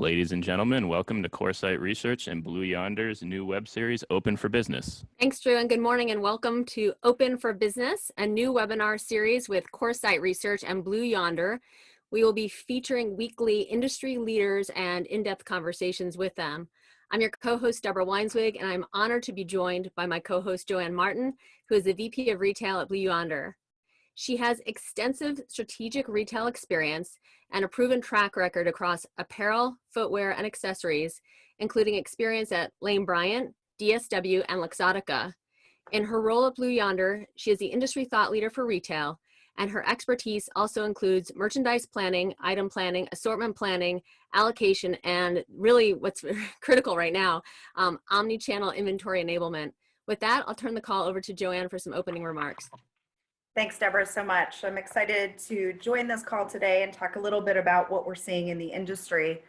ladies and gentlemen. Welcome to Coresight Research and Blue Yonder's new web series, Open for Business. Thanks, Drew, and good morning, and welcome to Open for Business, a new webinar series with Coresight Research and Blue Yonder. We will be featuring weekly industry leaders and in-depth conversations with them. I'm your co-host, Deborah Weinswig, and I'm honored to be joined by my co-host, Joanne Martin, who is the VP of Retail at Blue Yonder. She has extensive strategic retail experience and a proven track record across apparel, footwear, and accessories, including experience at Lane Bryant, DSW, and Luxottica. In her role at Blue Yonder, she is the industry thought leader for retail, and her expertise also includes merchandise planning, item planning, assortment planning, allocation, and really what's critical right now, omni-channel inventory enablement. With that, I'll turn the call over to Joanne for some opening remarks. Thanks, Deborah, so much. I'm excited to join this call today and talk a little bit about what we're seeing in the industry.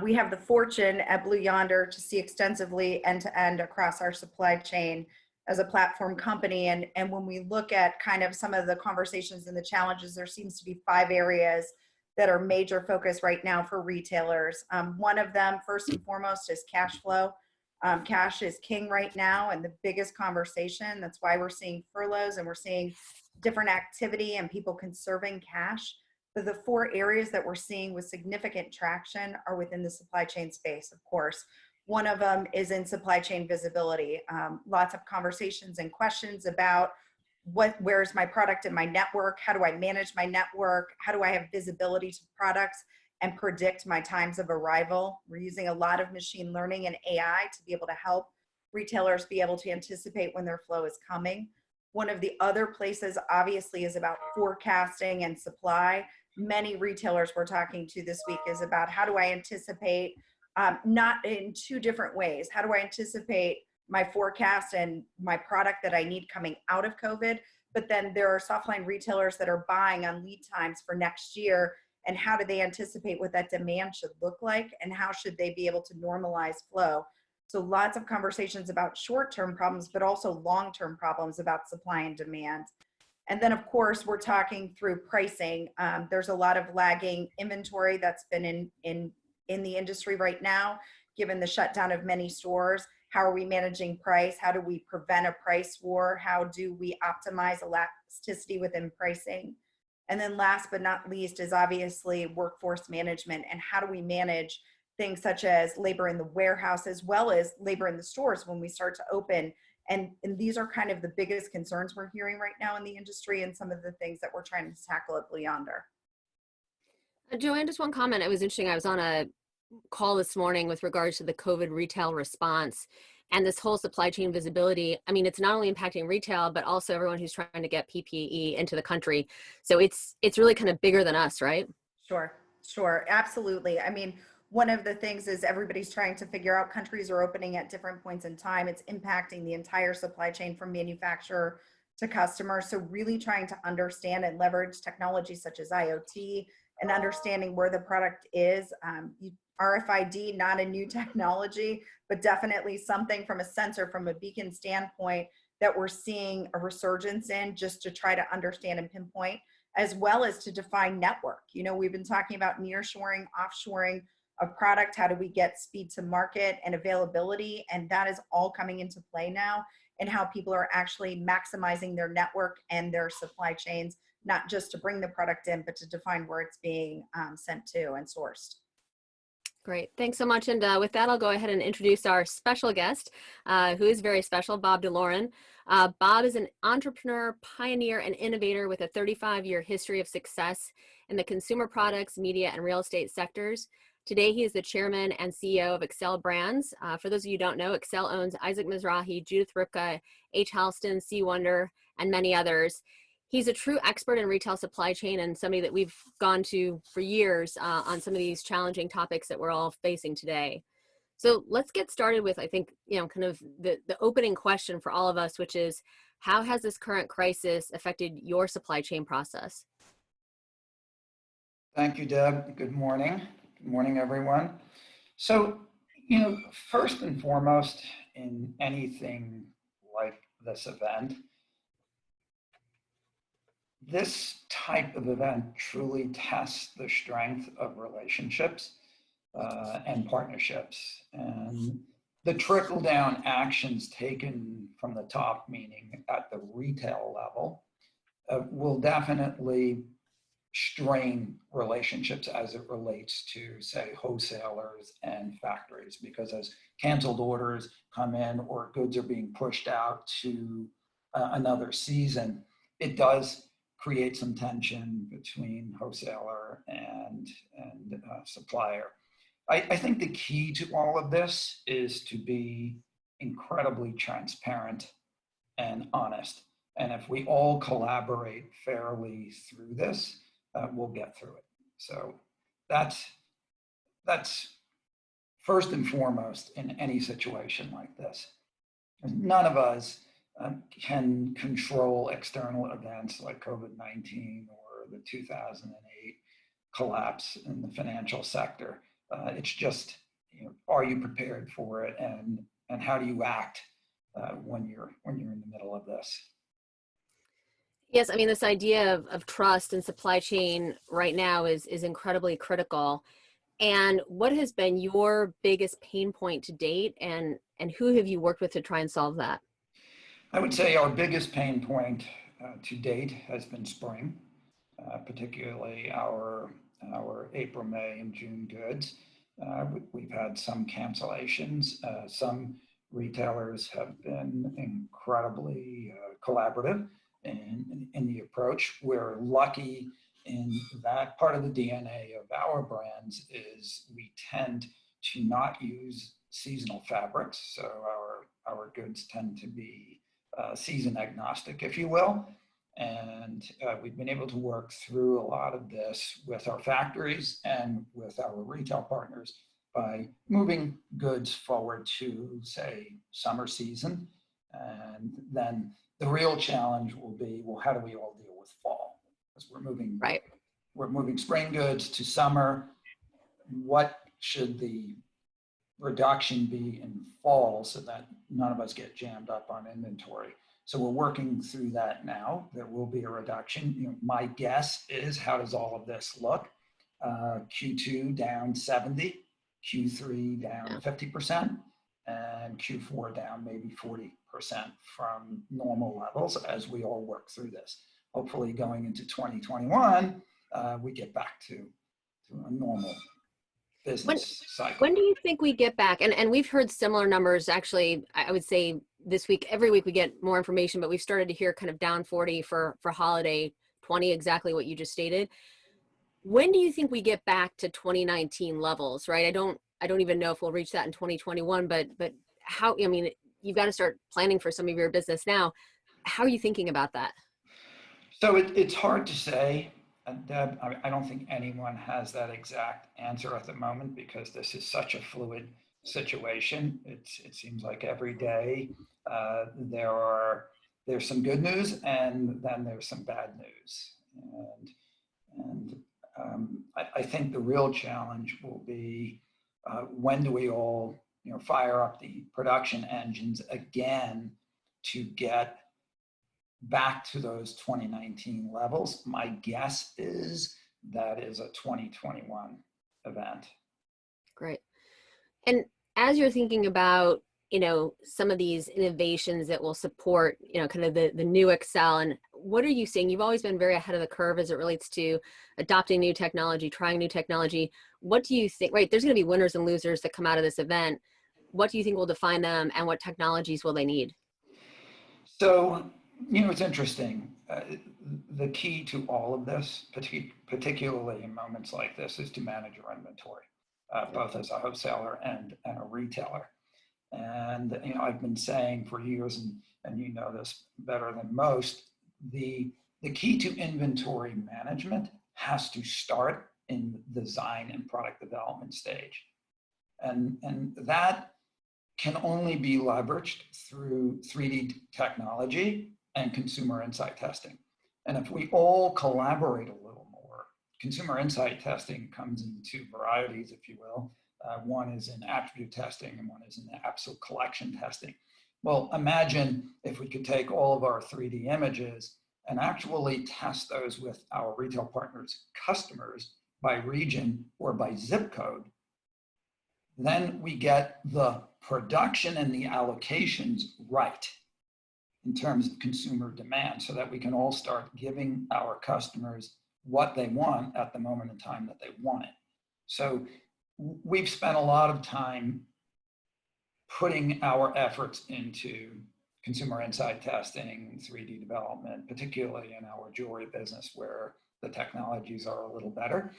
We have the fortune at Blue Yonder to see extensively end-to-end across our supply chain as a platform company. And when we look at kind of some of the conversations and the challenges, there seems to be 5 areas that are major focus right now for retailers. One of them, first and foremost, is cash flow. Cash is king right now and the biggest conversation. That's why we're seeing furloughs and we're seeing different activity and people conserving cash. But the 4 areas that we're seeing with significant traction are within the supply chain space, of course. One of them is in supply chain visibility. Lots of conversations and questions about where's my product in my network? How do I manage my network? How do I have visibility to products and predict my times of arrival? We're using a lot of machine learning and AI to be able to help retailers be able to anticipate when their flow is coming. One of the other places obviously is about forecasting and supply. Many retailers we're talking to this week is about how do I anticipate, not in 2 different ways. How do I anticipate my forecast and my product that I need coming out of COVID? But then there are softline retailers that are buying on lead times for next year. And how do they anticipate what that demand should look like? And how should they be able to normalize flow? So lots of conversations about short-term problems, but also long-term problems about supply and demand. And then of course, we're talking through pricing. There's a lot of lagging inventory that's been in the industry right now, given the shutdown of many stores. How are we managing price? How do we prevent a price war? How do we optimize elasticity within pricing? And then last but not least is obviously workforce management and how do we manage things such as labor in the warehouse as well as labor in the stores when we start to open. And these are kind of the biggest concerns we're hearing right now in the industry and some of the things that we're trying to tackle at Blue Yonder. Joanne, just one comment. It was interesting. I was on a call this morning with regards to the COVID retail response and this whole supply chain visibility. I mean, it's not only impacting retail, but also everyone who's trying to get PPE into the country. So it's really kind of bigger than us, right? Sure, absolutely. I mean, one of the things is everybody's trying to figure out, countries are opening at different points in time. It's impacting the entire supply chain from manufacturer to customer. So really trying to understand and leverage technology such as IoT and understanding where the product is. RFID, not a new technology, but definitely something from a sensor, from a beacon standpoint that we're seeing a resurgence in just to try to understand and pinpoint, as well as to define network. You know, we've been talking about nearshoring, offshoring of product. How do we get speed to market and availability? And that is all coming into play now, and how people are actually maximizing their network and their supply chains, not just to bring the product in, but to define where it's being sent to and sourced. Great. Thanks so much. And with that, I'll go ahead and introduce our special guest, who is very special, Bob DeLoren. Bob is an entrepreneur, pioneer, and innovator with a 35-year history of success in the consumer products, media, and real estate sectors. Today, he is the chairman and CEO of XCEL Brands. For those of you who don't know, XCEL owns Isaac Mizrahi, Judith Ripka, H. Halston, Yonder, and many others. He's a true expert in retail supply chain and somebody that we've gone to for years on some of these challenging topics that we're all facing today. So let's get started with, I think, kind of the opening question for all of us, which is, how has this current crisis affected your supply chain process? Thank you, Deb. Good morning. Good morning, everyone. So, first and foremost, in anything like this event, this type of event truly tests the strength of relationships and partnerships. And the trickle-down actions taken from the top, meaning at the retail level, will definitely strain relationships as it relates to, say, wholesalers and factories, because as canceled orders come in or goods are being pushed out to another season, it does create some tension between wholesaler and supplier. I think the key to all of this is to be incredibly transparent and honest. And if we all collaborate fairly through this, we'll get through it. So that's first and foremost in any situation like this. None of us can control external events like COVID-19 or the 2008 collapse in the financial sector. It's just, are you prepared for it, and how do you act when you're in the middle of this? Yes, I mean, this idea of trust and supply chain right now is incredibly critical. And what has been your biggest pain point to date, and who have you worked with to try and solve that? I would say our biggest pain point to date has been spring, particularly our April, May, and June goods. We've had some cancellations. Some retailers have been incredibly collaborative in the approach. We're lucky in that part of the DNA of our brands is we tend to not use seasonal fabrics. So our goods tend to be season agnostic, if you will. And we've been able to work through a lot of this with our factories and with our retail partners by moving goods forward to, say, summer season. And then the real challenge will be, well, how do we all deal with fall? Because we're moving spring goods to summer. What should the reduction be in fall so that none of us get jammed up on inventory? So we're working through that now. There will be a reduction. My guess is, how does all of this look? Q2 down 70, Q3 down 50%, and Q4 down maybe 40% from normal levels as we all work through this. Hopefully going into 2021, we get back to a normal business cycle. When do you think we get back? And we've heard similar numbers. Actually, I would say this week, every week we get more information, but we've started to hear kind of down 40 for holiday, 20, exactly what you just stated. When do you think we get back to 2019 levels, right? I don't even know if we'll reach that in 2021, but how, I mean, you've got to start planning for some of your business now. How are you thinking about that? So it's hard to say. Deb, I don't think anyone has that exact answer at the moment because this is such a fluid situation. It seems like every day there's some good news and then there's some bad news. And I think the real challenge will be when do we all fire up the production engines again to get back to those 2019 levels. My guess is that is a 2021 event. Great. And as you're thinking about, some of these innovations that will support, kind of the new XCEL, and what are you seeing? You've always been very ahead of the curve as it relates to adopting new technology, trying new technology. What do you think, right? There's going to be winners and losers that come out of this event. What do you think will define them, and what technologies will they need? So, it's interesting. The key to all of this, particularly in moments like this, is to manage your inventory, both as a wholesaler and a retailer. And I've been saying for years, and you know this better than most, the key to inventory management has to start in the design and product development stage. And that can only be leveraged through 3D technology and consumer insight testing. And if we all collaborate a little more, consumer insight testing comes in two varieties, if you will. One is in attribute testing and one is in the absolute collection testing. Well, imagine if we could take all of our 3D images and actually test those with our retail partners' customers by region or by zip code then we get the production and the allocations right in terms of consumer demand so that we can all start giving our customers what they want at the moment in time that they want it. So we've spent a lot of time putting our efforts into consumer insight testing, 3D development, particularly in our jewelry business where the technologies are a little better.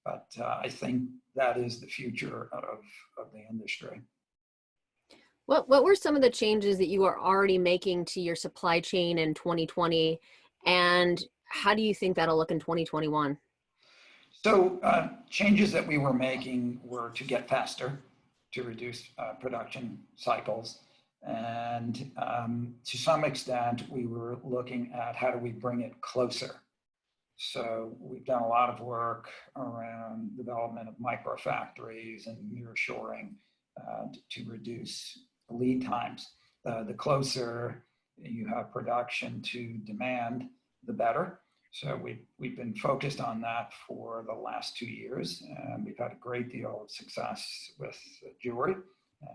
But I think that is the future of the industry. What were some of the changes that you are already making to your supply chain in 2020? And how do you think that'll look in 2021? So changes that we were making were to get faster, to reduce production cycles. And to some extent, we were looking at how do we bring it closer. So we've done a lot of work around development of microfactories and nearshoring to reduce lead times. The closer you have production to demand, the better. So we've been focused on that for the last 2 years, and we've had a great deal of success with jewelry,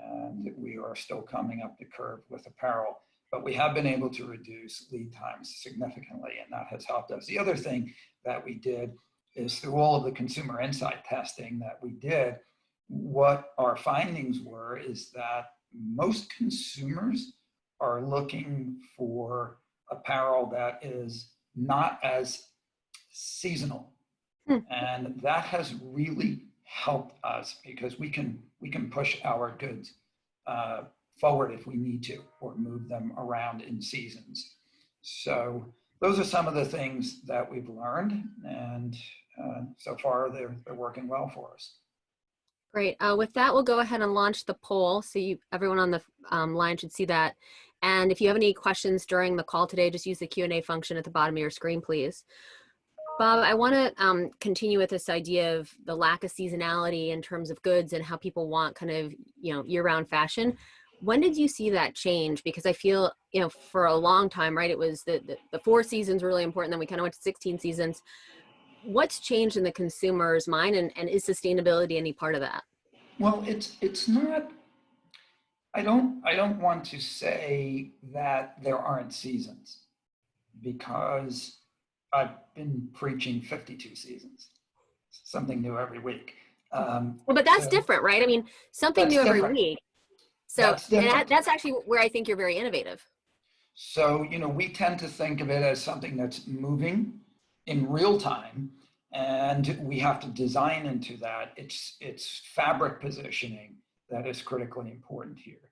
and we are still coming up the curve with apparel. But we have been able to reduce lead times significantly, and that has helped us. The other thing that we did is through all of the consumer insight testing that we did, what our findings were is that most consumers are looking for apparel that is not as seasonal. And that has really helped us because we can push our goods forward if we need to, or move them around in seasons. So those are some of the things that we've learned, and so far they're working well for us. Great. With that, we'll go ahead and launch the poll. So everyone on the line should see that. And if you have any questions during the call today, just use the Q&A function at the bottom of your screen, please. Bob, I want to continue with this idea of the lack of seasonality in terms of goods and how people want kind of, year-round fashion. When did you see that change? Because I feel, for a long time, right, it was the 4 seasons were really important. Then we kind of went to 16 seasons. What's changed in the consumer's mind, and is sustainability any part of that? Well, it's not. I don't want to say that there aren't seasons, because I've been preaching 52 seasons, something new every week. Well, but that's different, right? I mean, something new every week. So that's actually where I think you're very innovative. So, we tend to think of it as something that's moving in real time, and we have to design into that. It's fabric positioning that is critically important here,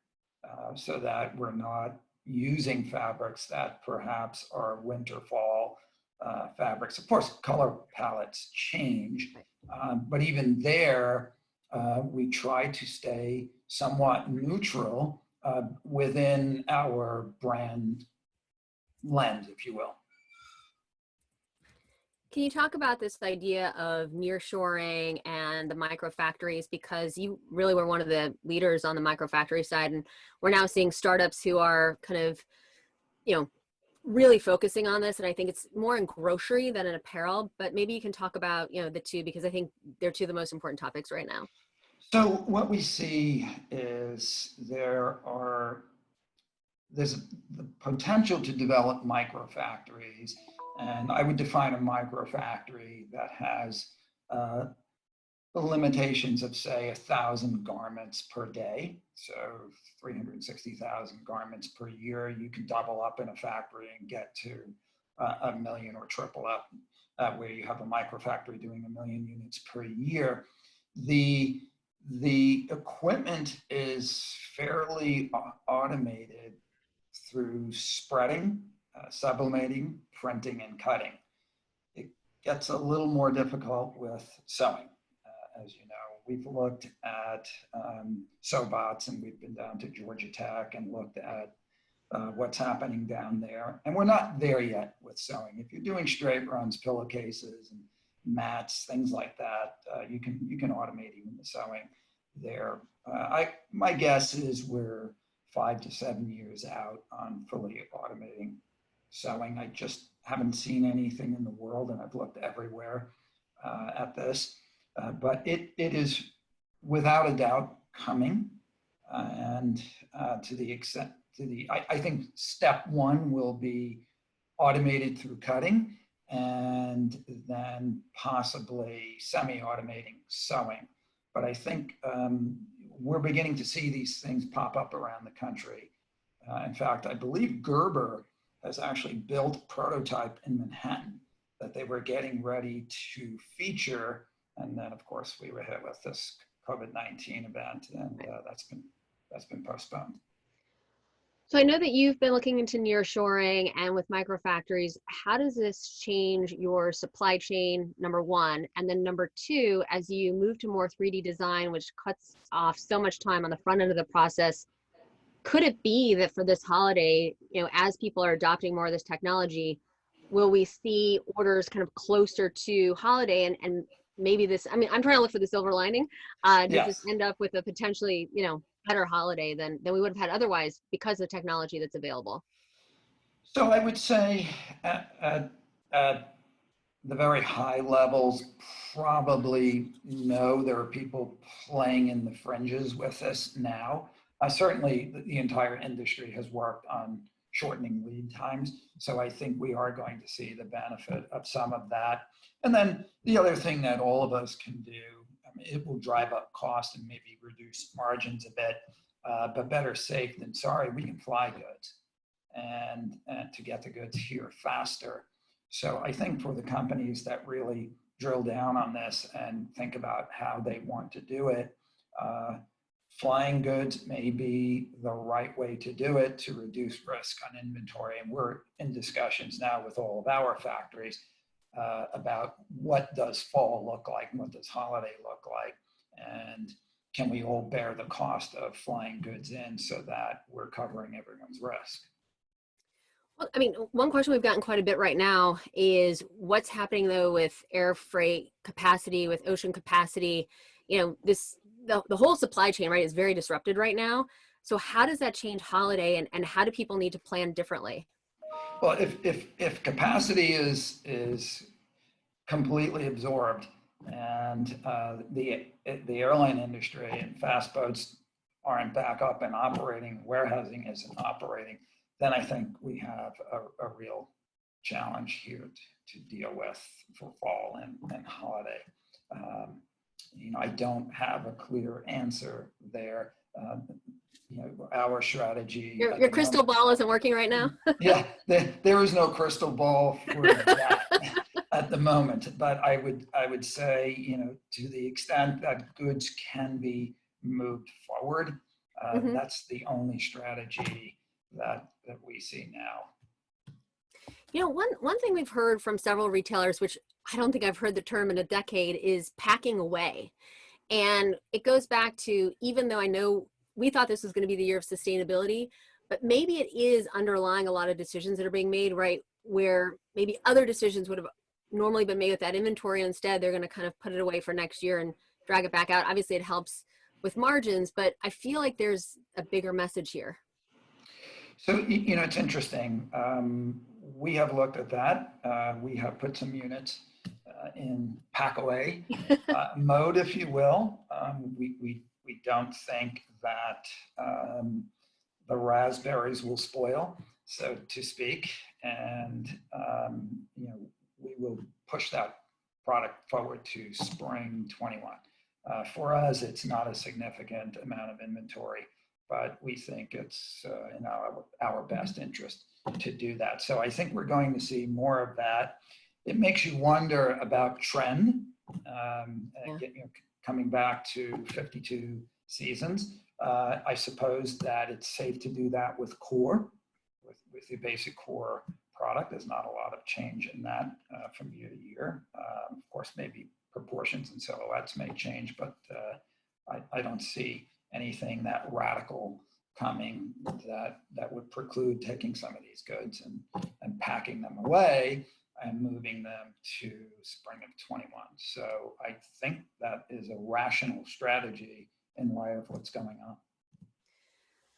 so that we're not using fabrics that perhaps are winter, fall fabrics. Of course, color palettes change, but even there, we try to stay somewhat neutral within our brand lens, if you will. Can you talk about this idea of nearshoring and the microfactories? Because you really were one of the leaders on the microfactory side, and we're now seeing startups who are kind of, really focusing on this. And I think it's more in grocery than in apparel, but maybe you can talk about, the two, because I think they're two of the most important topics right now. So what we see is there's the potential to develop microfactories. And I would define a microfactory that has the limitations of, say, 1,000 garments per day. So 360,000 garments per year. You can double up in a factory and get to 1 million, or triple up where you have a microfactory doing 1 million units per year. The equipment is fairly automated through spreading, sublimating, printing, and cutting. It gets a little more difficult with sewing. As you know, we've looked at Sobots, and we've been down to Georgia Tech and looked at what's happening down there. And we're not there yet with sewing. If you're doing straight runs, pillowcases, and mats, things like that, you can automate even the sewing there. My guess is we're 5 to 7 years out on fully automating sewing. I just haven't seen anything in the world, and I've looked everywhere at this. But it is without a doubt coming. And to the extent, I think step one will be automated through cutting and then possibly semi-automating sewing. But I think we're beginning to see these things pop up around the country. In fact, I believe Gerber has actually built a prototype in Manhattan that they were getting ready to feature. And then, of course, we were hit with this COVID-19 event, and that's been postponed. So I know that you've been looking into nearshoring and with microfactories. How does this change your supply chain, number one? And then number two, as you move to more 3D design, which cuts off so much time on the front end of the process, could it be that for this holiday, as people are adopting more of this technology, will we see orders kind of closer to holiday and maybe this, I mean, I'm trying to look for the silver lining. Does this end up with a potentially, better holiday than we would have had otherwise because of the technology that's available? So I would say at the very high levels, probably no. There are people playing in the fringes with this now. Certainly the entire industry has worked on shortening lead times. So I think we are going to see the benefit of some of that. And then the other thing that all of us can do, it will drive up cost and maybe reduce margins a bit, but better safe than sorry. We can fly goods and to get the goods here faster. So I think for the companies that really drill down on this and think about how they want to do it, flying goods may be the right way to do it to reduce risk on inventory. And we're in discussions now with all of our factories about what does fall look like and what does holiday look like, and can we all bear the cost of flying goods in so that we're covering everyone's risk. Well, I mean, one question we've gotten quite a bit right now is what's happening though with air freight capacity, with ocean capacity. The whole supply chain, right, is very disrupted right now. So how does that change holiday, and how do people need to plan differently? Well, if capacity is completely absorbed and the airline industry and fast boats aren't back up and operating, warehousing isn't operating, then I think we have a real challenge here to deal with for fall and holiday. I don't have a clear answer there. Our strategy. Your crystal ball isn't working right now? Yeah, there is no crystal ball for that at the moment. But I would say, to the extent that goods can be moved forward, that's the only strategy that we see now. One thing we've heard from several retailers, which I don't think I've heard the term in a decade, is packing away. And it goes back to, even though I know we thought this was going to be the year of sustainability, but maybe it is underlying a lot of decisions that are being made, right, where maybe other decisions would have normally been made with that inventory. Instead, they're going to kind of put it away for next year and drag it back out. Obviously, it helps with margins, but I feel like there's a bigger message here. So, it's interesting. We have looked at that. We have put some units in pack away mode, if you will. We don't think that the raspberries will spoil, so to speak, and we will push that product forward to spring 21. For us, it's not a significant amount of inventory, but we think it's in our best interest to do that. So I think we're going to see more of that. It makes you wonder about trend, coming back to 52 seasons. I suppose that it's safe to do that with core, with the basic core product. There's not a lot of change in that from year to year. Of course, maybe proportions and silhouettes may change, but I don't see anything that radical coming that would preclude taking some of these goods and packing them away and moving them to spring of 21. So I think that is a rational strategy in light of what's going on.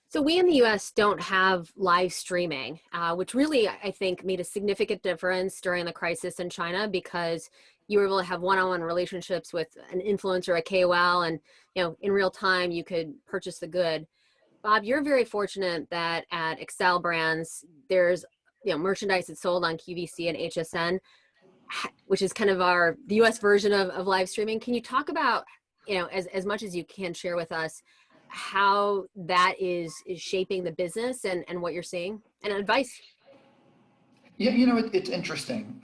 So we in the US don't have live streaming, which really, I think, made a significant difference during the crisis in China, because you were able to have one-on-one relationships with an influencer, a KOL, and, in real time, you could purchase the good. Bob, you're very fortunate that at XCEL Brands, there's, merchandise that's sold on QVC and HSN, which is kind of the US version of live streaming. Can you talk about, as much as you can share with us, how that is shaping the business and what you're seeing, and advice? Yeah, it's interesting.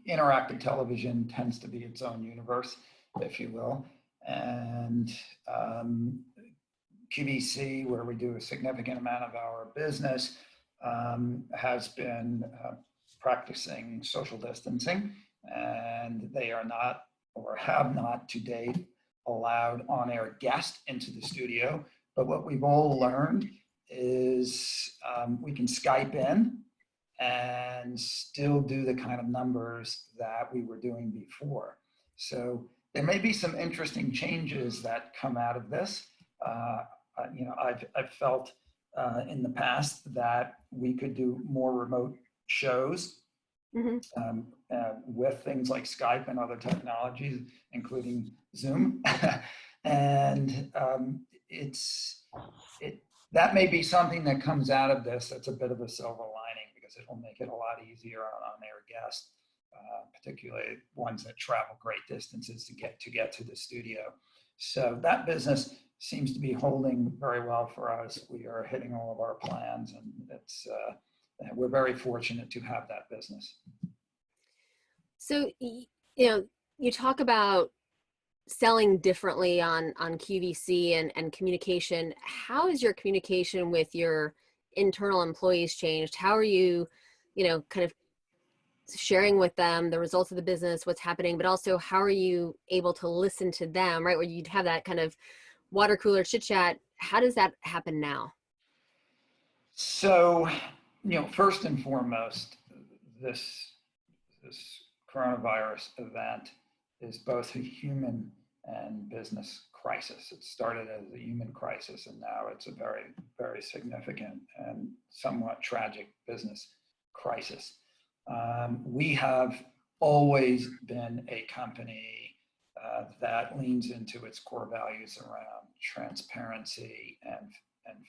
Interactive television tends to be its own universe, if you will. And QVC, where we do a significant amount of our business, has been practicing social distancing, and they are not, or have not to date, allowed on-air guests into the studio. But what we've all learned is we can Skype in and still do the kind of numbers that we were doing before. So there may be some interesting changes that come out of this. I've felt in the past that we could do more remote shows with things like Skype and other technologies, including Zoom. And that may be something that comes out of this that's a bit of a silver lining, because it will make it a lot easier on-air guests, particularly ones that travel great distances to get to the studio. So that business seems to be holding very well for us. We are hitting all of our plans, and we're very fortunate to have that business. So, you talk about selling differently on QVC and communication. How has your communication with your internal employees changed? How are you, kind of sharing with them the results of the business, what's happening, but also how are you able to listen to them, right? Where you'd have that kind of water cooler chit chat. How does that happen now? So, first and foremost, this coronavirus event is both a human and business crisis. It started as a human crisis, and now it's a very, very significant and somewhat tragic business crisis. We have always been a company that leans into its core values around transparency and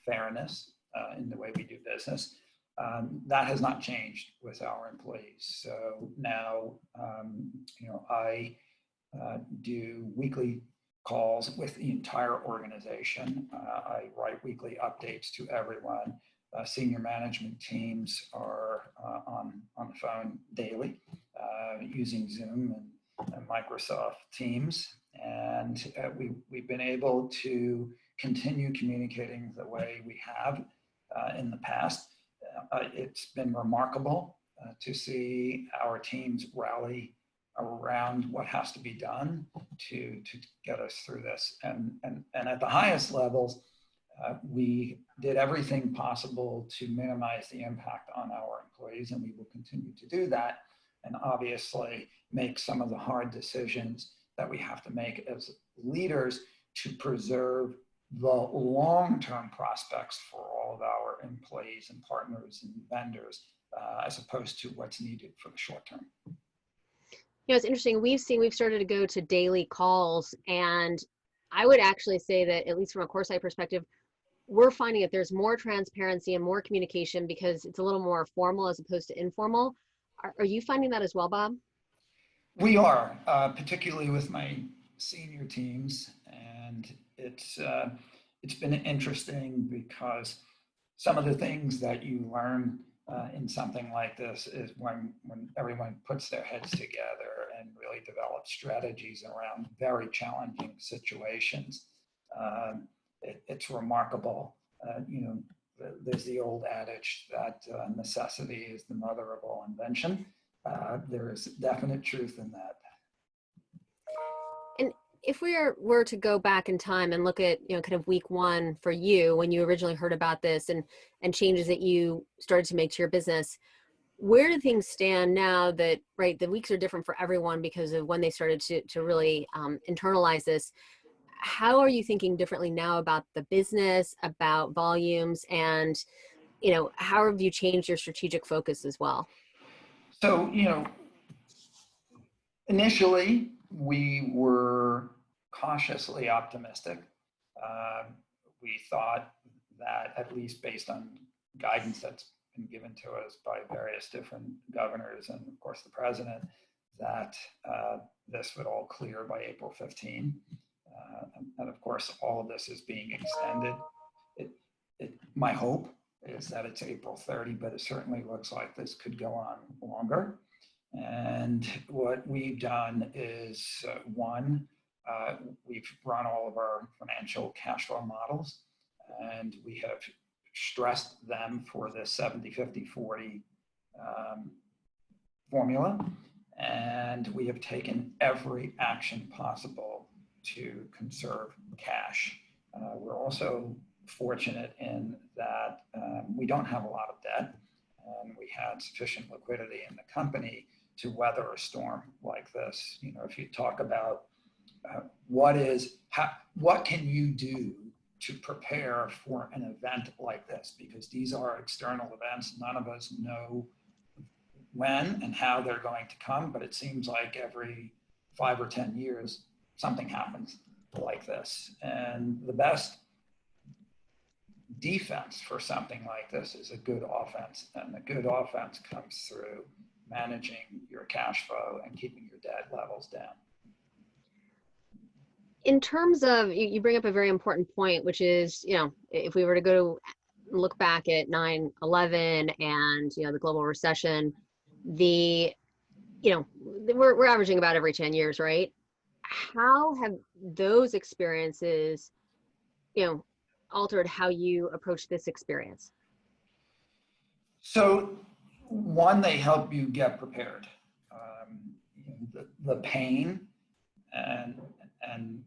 fairness in the way we do business. That has not changed with our employees. So now, I do weekly calls with the entire organization. I write weekly updates to everyone. Senior management teams are on the phone daily using Zoom and Microsoft Teams. And we've been able to continue communicating the way we have in the past. It's been remarkable to see our teams rally around what has to be done to get us through this. And at the highest levels, we did everything possible to minimize the impact on our employees, and we will continue to do that, and obviously make some of the hard decisions that we have to make as leaders to preserve the long-term prospects for all of our employees and partners and vendors, as opposed to what's needed for the short term. It's interesting. We've started to go to daily calls, and I would actually say that, at least from a Coresight perspective, we're finding that there's more transparency and more communication because it's a little more formal as opposed to informal. Are you finding that as well, Bob? We are, particularly with my senior teams, and it's been interesting because some of the things that you learn in something like this is when everyone puts their heads together and really develops strategies around very challenging situations. It's remarkable. There's the old adage that necessity is the mother of all invention. There is definite truth in that. And if we were to go back in time and look at, kind of week one for you, when you originally heard about this and changes that you started to make to your business, where do things stand now that, right, the weeks are different for everyone because of when they started to really internalize this? How are you thinking differently now about the business, about volumes, and, how have you changed your strategic focus as well? So, Initially, we were cautiously optimistic. We thought that, at least based on guidance that's been given to us by various different governors and of course the president, that this would all clear by April 15. And of course, all of this is being extended. My hope is that it's April 30, but it certainly looks like this could go on longer. And what we've done is, one, we've run all of our financial cash flow models, and we have stressed them for the 70-50-40 formula. And we have taken every action possible to conserve cash. We're also fortunate in that we don't have a lot of debt, and we had sufficient liquidity in the company to weather a storm like this. You know, if you talk about what can you do to prepare for an event like this, because these are external events. None of us know when and how they're going to come, but it seems like every 5 or 10 years, something happens like this. And the best defense for something like this is a good offense. And the good offense comes through managing your cash flow and keeping your debt levels down. In terms of, you bring up a very important point, which is, you know, if we were to go look back at 9/11 and, you know, the global recession, we're averaging about every 10 years, right? How have those experiences, you know, altered how you approach this experience? So one, they help you get prepared. The pain and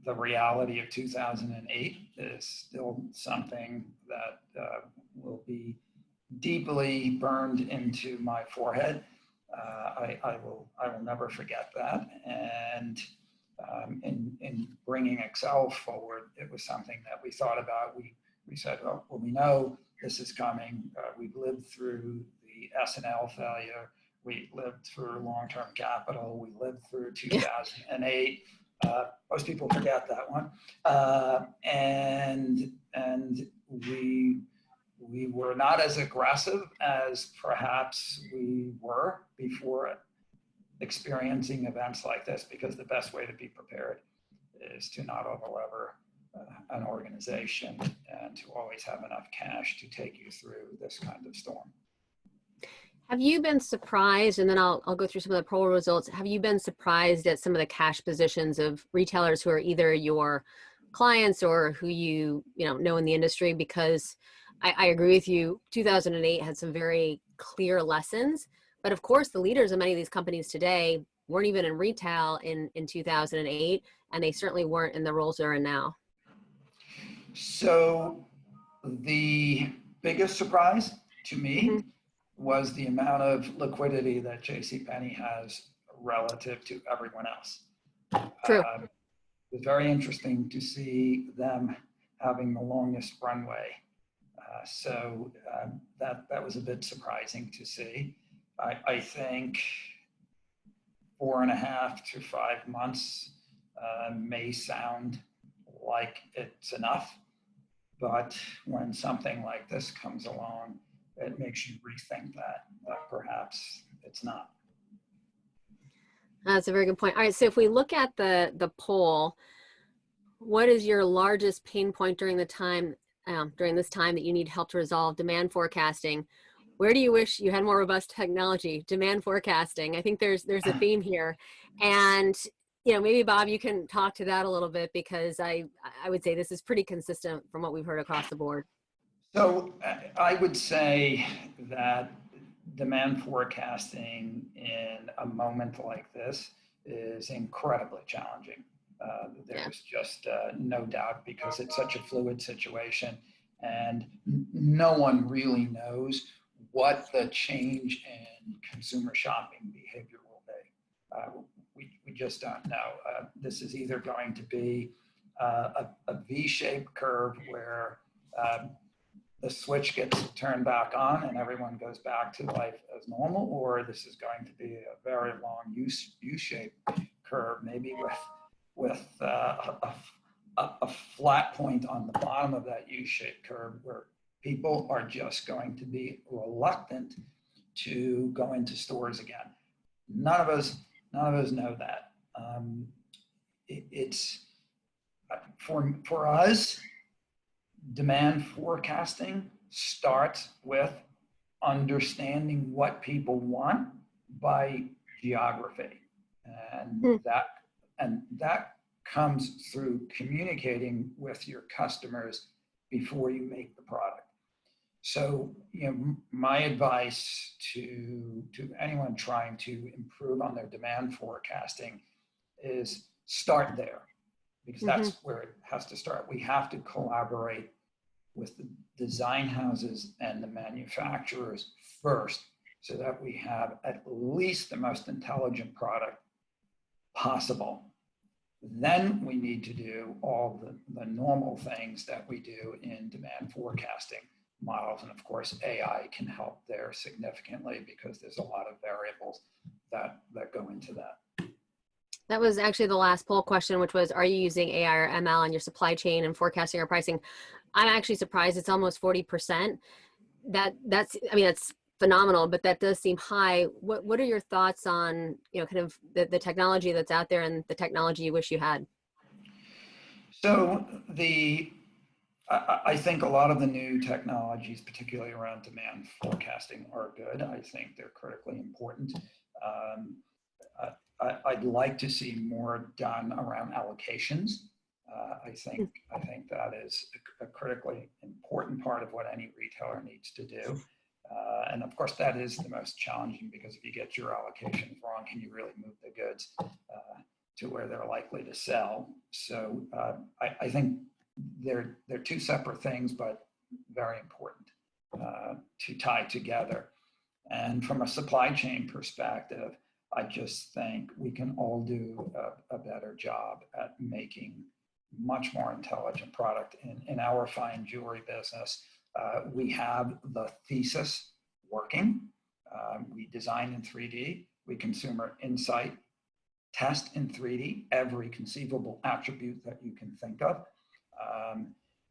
the reality of 2008 is still something that will be deeply burned into my forehead. I will never forget that. And in bringing XCEL forward, it was something that we thought about. We said, well, we know this is coming. We've lived through the S&L failure. We lived through long-term capital. We lived through 2008. Most people forget that one. And we were not as aggressive as perhaps we were before experiencing events like this, because the best way to be prepared is to not overlever an organization and to always have enough cash to take you through this kind of storm. Have you been surprised, and then I'll go through some of the poll results, have you been surprised at some of the cash positions of retailers who are either your clients or who you know in the industry? Because I agree with you, 2008 had some very clear lessons, but of course the leaders of many of these companies today weren't even in retail in 2008, and they certainly weren't in the roles they're in now. So the biggest surprise to me was the amount of liquidity that JCPenney has relative to everyone else. True. It was very interesting to see them having the longest runway. So that was a bit surprising to see. I think 4.5 to 5 months may sound like it's enough, but when something like this comes along, it makes you rethink that perhaps it's not. That's a very good point. All right, so if we look at the poll, what is your largest pain point during this time that you need help to resolve? Demand forecasting. Where do you wish you had more robust technology? Demand forecasting. I think there's a theme here, and maybe Bob, you can talk to that a little bit, because I would say this is pretty consistent from what we've heard across the board. So I would say that demand forecasting in a moment like this is incredibly challenging. There's just no doubt, because it's such a fluid situation, and no one really knows what the change in consumer shopping behavior will be. We just don't know. This is either going to be a V-shaped curve where the switch gets turned back on and everyone goes back to life as normal, or this is going to be a very long U-shaped curve, maybe with a flat point on the bottom of that U-shaped curve where people are just going to be reluctant to go into stores again. None of us know that. It's for us, demand forecasting starts with understanding what people want by geography, and that comes through communicating with your customers before you make the product. So, my advice to anyone trying to improve on their demand forecasting is start there, because that's where it has to start. We have to collaborate with the design houses and the manufacturers first, so that we have at least the most intelligent product possible. Then we need to do all the normal things that we do in demand forecasting models. And of course, AI can help there significantly, because there's a lot of variables that go into that. That was actually the last poll question, which was, are you using AI or ML in your supply chain and forecasting or pricing? I'm actually surprised it's almost 40%. That's phenomenal, but that does seem high. What are your thoughts on, kind of the technology that's out there and the technology you wish you had? So I think a lot of the new technologies, particularly around demand forecasting, are good. I think they're critically important. I'd like to see more done around allocations. I think that is a critically important part of what any retailer needs to do. And of course, that is the most challenging, because if you get your allocations wrong, can you really move the goods to where they're likely to sell? So I think they're two separate things, but very important to tie together. And from a supply chain perspective, I just think we can all do a better job at making much more intelligent product. In our fine jewelry business, we have the thesis working. We design in 3D, we consumer insight, test in 3D, every conceivable attribute that you can think of.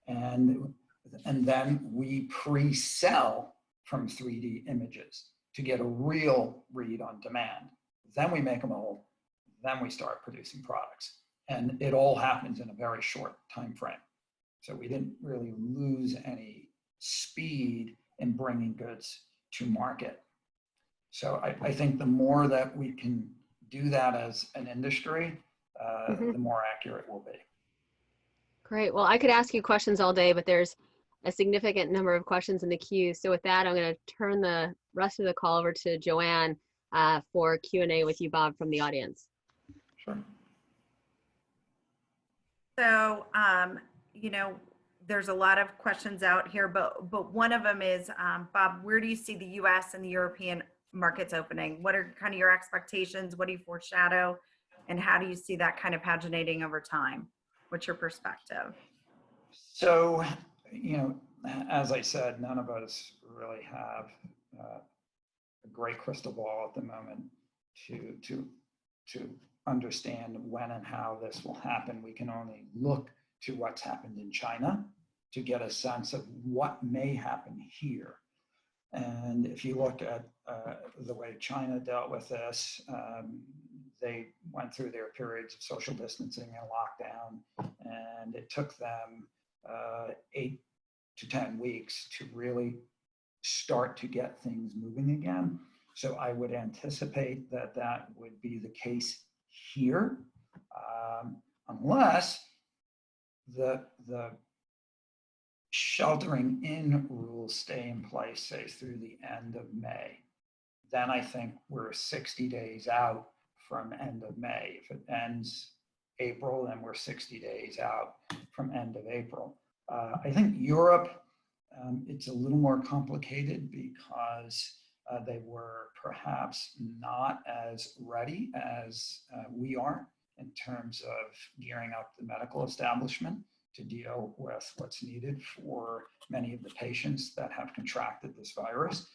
And then we pre-sell from 3D images to get a real read on demand. Then we make them all, then we start producing products. And it all happens in a very short time frame. So we didn't really lose any speed in bringing goods to market. So I think the more that we can do that as an industry, the more accurate we'll be. Great. Well, I could ask you questions all day, but there's a significant number of questions in the queue. So with that, I'm going to turn the rest of the call over to Joanne for Q&A with you, Bob, from the audience. Sure. So, there's a lot of questions out here, but one of them is, Bob, where do you see the US and the European markets opening? What are kind of your expectations? What do you foreshadow? And how do you see that kind of paginating over time? What's your perspective? So, as I said, none of us really have a great crystal ball at the moment to understand when and how this will happen. We can only look to what's happened in China to get a sense of what may happen here. And if you look at the way China dealt with this, they went through their periods of social distancing and lockdown, and it took them 8 to 10 weeks to really start to get things moving again. So I would anticipate that would be the case here, unless the sheltering in rules stay in place, say through the end of May. Then I think we're 60 days out from end of May. If it ends April, then we're 60 days out from end of April. I think Europe, it's a little more complicated because they were perhaps not as ready as we are in terms of gearing up the medical establishment to deal with what's needed for many of the patients that have contracted this virus.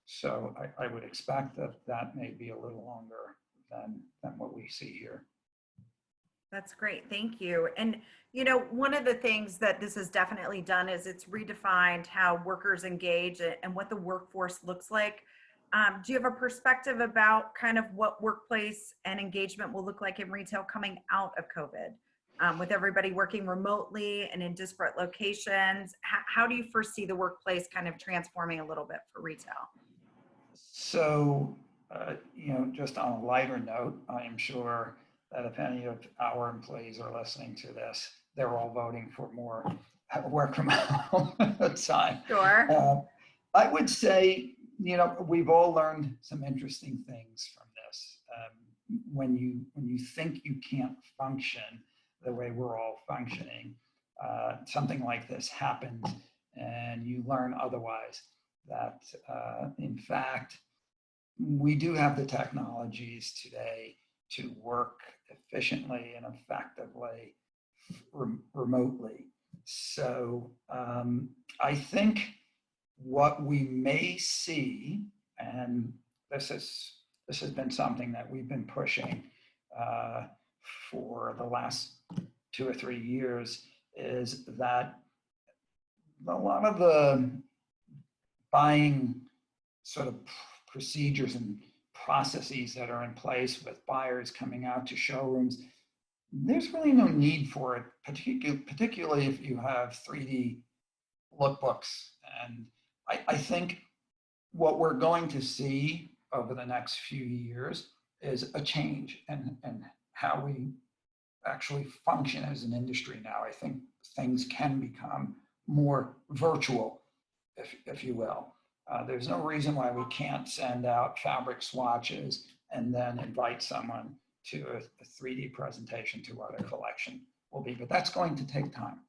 So I would expect that may be a little longer than what we see here. That's great. Thank you. And, one of the things that this has definitely done is it's redefined how workers engage and what the workforce looks like. Do you have a perspective about kind of what workplace and engagement will look like in retail coming out of COVID? With everybody working remotely and in disparate locations, how do you foresee the workplace kind of transforming a little bit for retail? So, just on a lighter note, I am sure that if any of our employees are listening to this, they're all voting for more work from home time. Sure. I would say, we've all learned some interesting things from this. When you think you can't function the way we're all functioning, something like this happens, and you learn otherwise. That in fact, we do have the technologies today to work efficiently and effectively remotely. So I think what we may see, and this has been something that we've been pushing for the last 2 or 3 years, is that a lot of the buying sort of procedures and processes that are in place with buyers coming out to showrooms, there's really no need for it, particularly if you have 3D lookbooks. And I think what we're going to see over the next few years is a change in how we actually function as an industry now. I think things can become more virtual, if you will. There's no reason why we can't send out fabric swatches and then invite someone to a 3D presentation to what a collection will be, but that's going to take time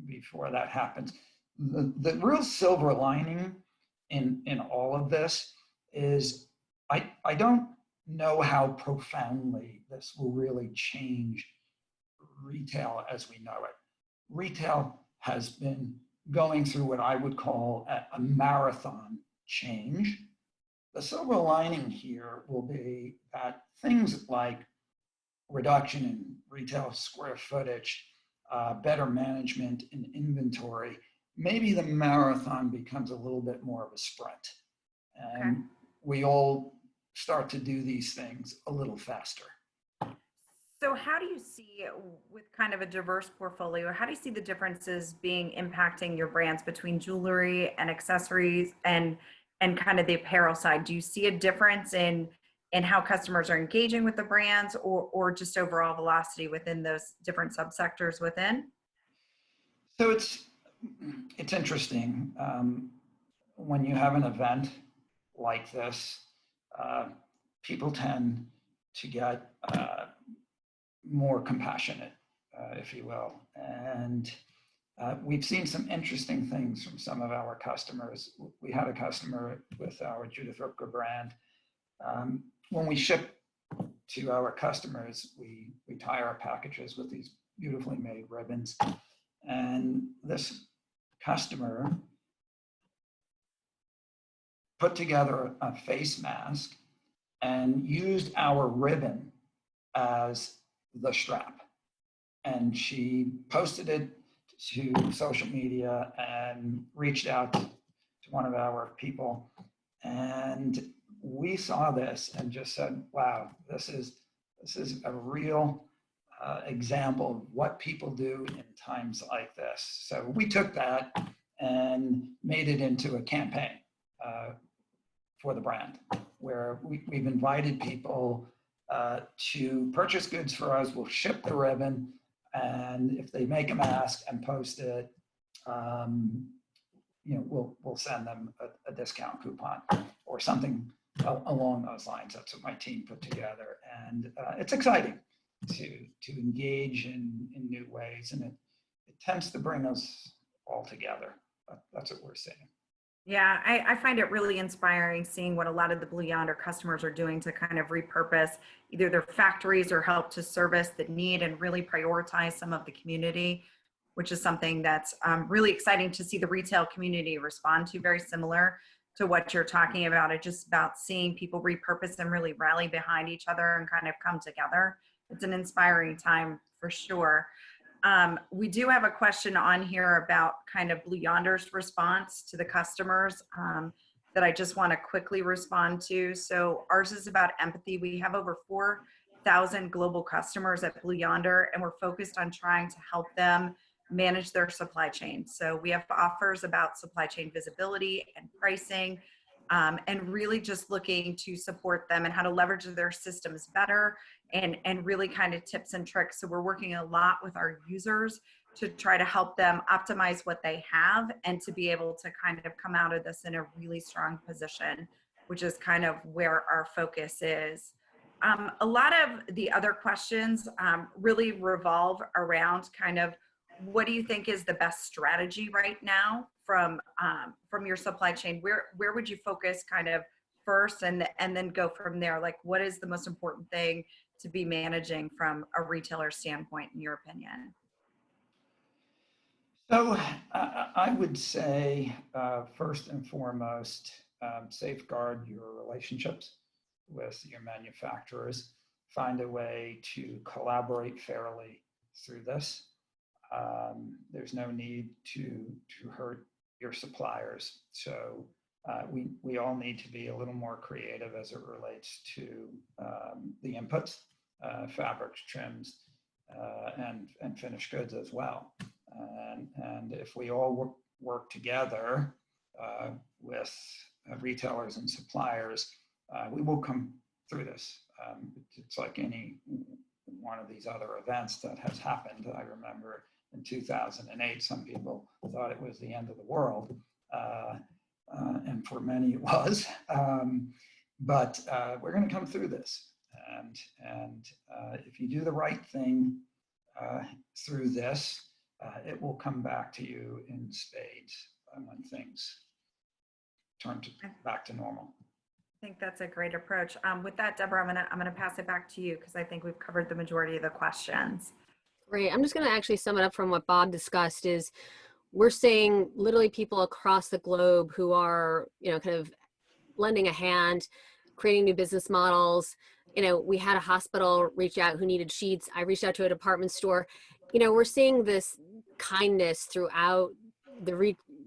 before that happens. The real silver lining in all of this is I don't know how profoundly this will really change retail as we know it. Retail has been going through what I would call a marathon change. The silver lining here will be that things like reduction in retail square footage, better management in inventory, maybe the marathon becomes a little bit more of a sprint. And we all start to do these things a little faster. So how do you see, with kind of a diverse portfolio, how do you see the differences being impacting your brands between jewelry and accessories and kind of the apparel side? Do you see a difference in how customers are engaging with the brands, or just overall velocity within those different subsectors within? So it's interesting. When you have an event like this, people tend to get more compassionate, if you will. And we've seen some interesting things from some of our customers. We had a customer with our Judith Ripka brand. When we ship to our customers, we tie our packages with these beautifully made ribbons. And this customer put together a face mask and used our ribbon as the strap. And she posted it to social media and reached out to one of our people. And we saw this and just said, wow, this is a real example of what people do in times like this. So we took that and made it into a campaign for the brand, where we've invited people to purchase goods for us. We'll ship the ribbon, and if they make a mask and post it, we'll send them a discount coupon or something along those lines. That's what my team put together, and it's exciting to engage in new ways, and it tends to bring us all together. That's what we're seeing. Yeah, I find it really inspiring seeing what a lot of the Blue Yonder customers are doing to kind of repurpose either their factories or help to service the need and really prioritize some of the community, which is something that's really exciting to see the retail community respond to, very similar to what you're talking about. It's just about seeing people repurpose and really rally behind each other and kind of come together it's an inspiring time for sure. We do have a question on here about kind of Blue Yonder's response to the customers that I just want to quickly respond to. So ours is about empathy. We have over 4,000 global customers at Blue Yonder, and we're focused on trying to help them manage their supply chain. So we have offers about supply chain visibility and pricing, and really just looking to support them and how to leverage their systems better, and really kind of tips and tricks. So we're working a lot with our users to try to help them optimize what they have and to be able to kind of come out of this in a really strong position, which is kind of where our focus is. A lot of the other questions really revolve around kind of, what do you think is the best strategy right now from your supply chain? Where would you focus kind of first, and then go from there? Like, what is the most important thing to be managing from a retailer standpoint, in your opinion? So I would say, first and foremost, safeguard your relationships with your manufacturers. Find a way to collaborate fairly through this. There's no need to hurt your suppliers. So we all need to be a little more creative as it relates to the inputs, fabrics, trims, and finished goods as well. And if we all work together with retailers and suppliers, we will come through this. It's like any one of these other events that has happened. I remember in 2008, some people thought it was the end of the world, and for many it was. But we're going to come through this, and if you do the right thing through this, it will come back to you in spades when things turn back to normal. I think that's a great approach. With that, Deborah, I'm gonna pass it back to you, because I think we've covered the majority of the questions. Great. I'm just going to actually sum it up from what Bob discussed. Is we're seeing literally people across the globe who are, kind of lending a hand, creating new business models. We had a hospital reach out who needed sheets. I reached out to a department store. We're seeing this kindness throughout the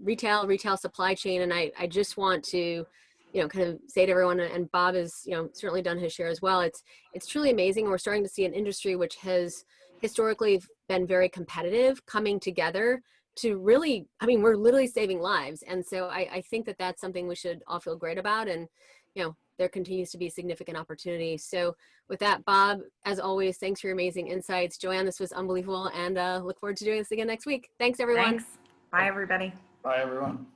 retail supply chain. And I just want to, kind of say to everyone, and Bob has, certainly done his share as well. It's truly amazing. We're starting to see an industry which has historically been very competitive coming together to really, we're literally saving lives. And so I think that that's something we should all feel great about. And, there continues to be significant opportunity. So with that, Bob, as always, thanks for your amazing insights. Joanne, this was unbelievable, and look forward to doing this again next week. Thanks, everyone. Thanks. Bye, everybody. Bye, everyone.